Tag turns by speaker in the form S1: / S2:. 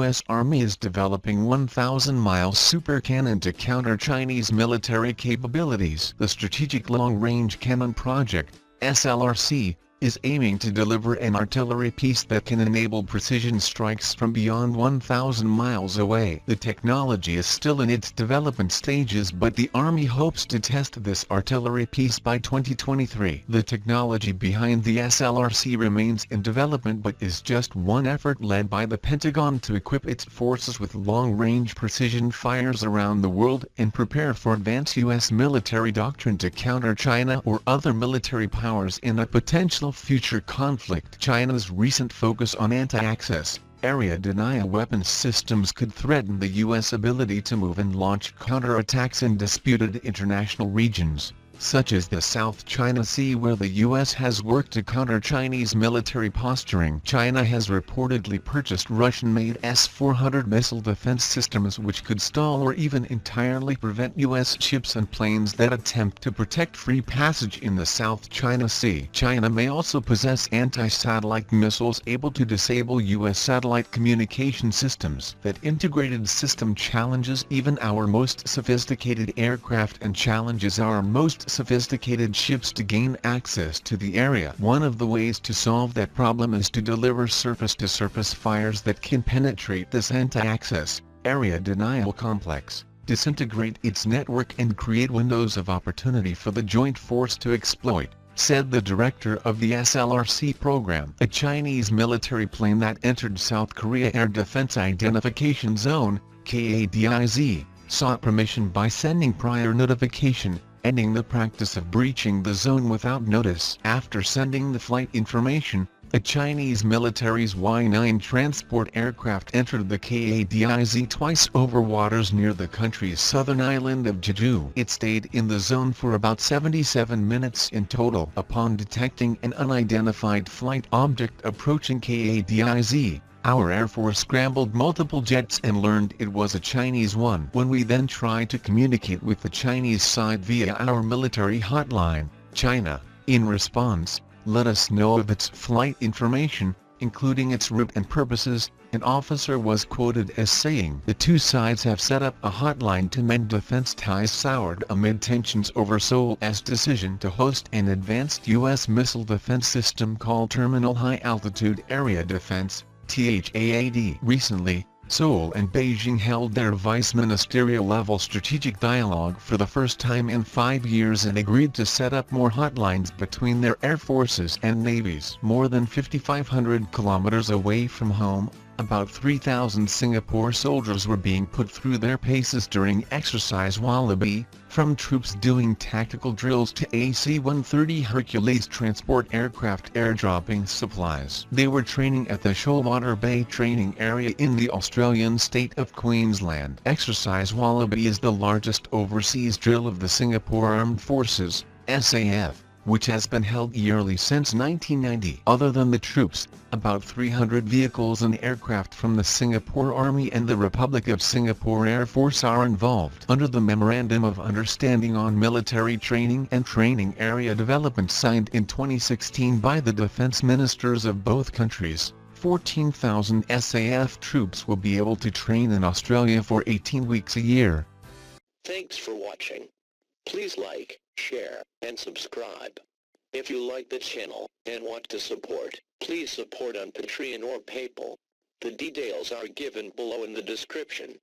S1: U.S. Army is developing 1,000-mile super cannon to counter Chinese military capabilities. The Strategic Long-Range Cannon Project, SLRC, is aiming to deliver an artillery piece that can enable precision strikes from beyond 1,000 miles away. The technology is still in its development stages, but the Army hopes to test this artillery piece by 2023. The technology behind the SLRC remains in development but is just one effort led by the Pentagon to equip its forces with long-range precision fires around the world and prepare for advanced U.S. military doctrine to counter China or other military powers in a potential future conflict. China's recent focus on anti-access, area denial weapons systems could threaten the U.S. ability to move and launch counterattacks in disputed international regions, such as the South China Sea, where the U.S. has worked to counter Chinese military posturing. China has reportedly purchased Russian-made S-400 missile defense systems which could stall or even entirely prevent U.S. ships and planes that attempt to protect free passage in the South China Sea. China may also possess anti-satellite missiles able to disable U.S. satellite communication systems. That integrated system challenges even our most sophisticated aircraft and challenges our most sophisticated ships to gain access to the area. One of the ways to solve that problem is to deliver surface-to-surface fires that can penetrate this anti-access, area denial complex, disintegrate its network and create windows of opportunity for the joint force to exploit, said the director of the SLRC program. A Chinese military plane that entered South Korea Air Defense Identification Zone, KADIZ, sought permission by sending prior notification, ending the practice of breaching the zone without notice. After sending the flight information, a Chinese military's Y-9 transport aircraft entered the KADIZ twice over waters near the country's southern island of Jeju. It stayed in the zone for about 77 minutes in total. Upon detecting an unidentified flight object approaching KADIZ, our Air Force scrambled multiple jets and learned it was a Chinese one. When we then tried to communicate with the Chinese side via our military hotline, China, in response, let us know of its flight information, including its route and purposes. An officer was quoted as saying, "The two sides have set up a hotline to mend defense ties soured amid tensions over Seoul's decision to host an advanced U.S. missile defense system called Terminal High Altitude Area Defense, THAAD." Recently, Seoul and Beijing held their vice-ministerial-level strategic dialogue for the first time in 5 years and agreed to set up more hotlines between their air forces and navies. More than 5,500 kilometers away from home, about 3,000 Singapore soldiers were being put through their paces during Exercise Wallaby, from troops doing tactical drills to AC-130 Hercules transport aircraft airdropping supplies. They were training at the Shoalwater Bay training area in the Australian state of Queensland. Exercise Wallaby is the largest overseas drill of the Singapore Armed Forces, SAF, which has been held yearly since 1990. Other than the troops, about 300 vehicles and aircraft from the Singapore Army and the Republic of Singapore Air Force are involved. Under the Memorandum of Understanding on Military Training and Training Area Development signed in 2016 by the defense ministers of both countries, 14,000 SAF troops will be able to train in Australia for 18 weeks a year.
S2: Thanks for watching. Please like, share, and subscribe. If you like the channel and want to support, please support on Patreon or PayPal. The details are given below in the description.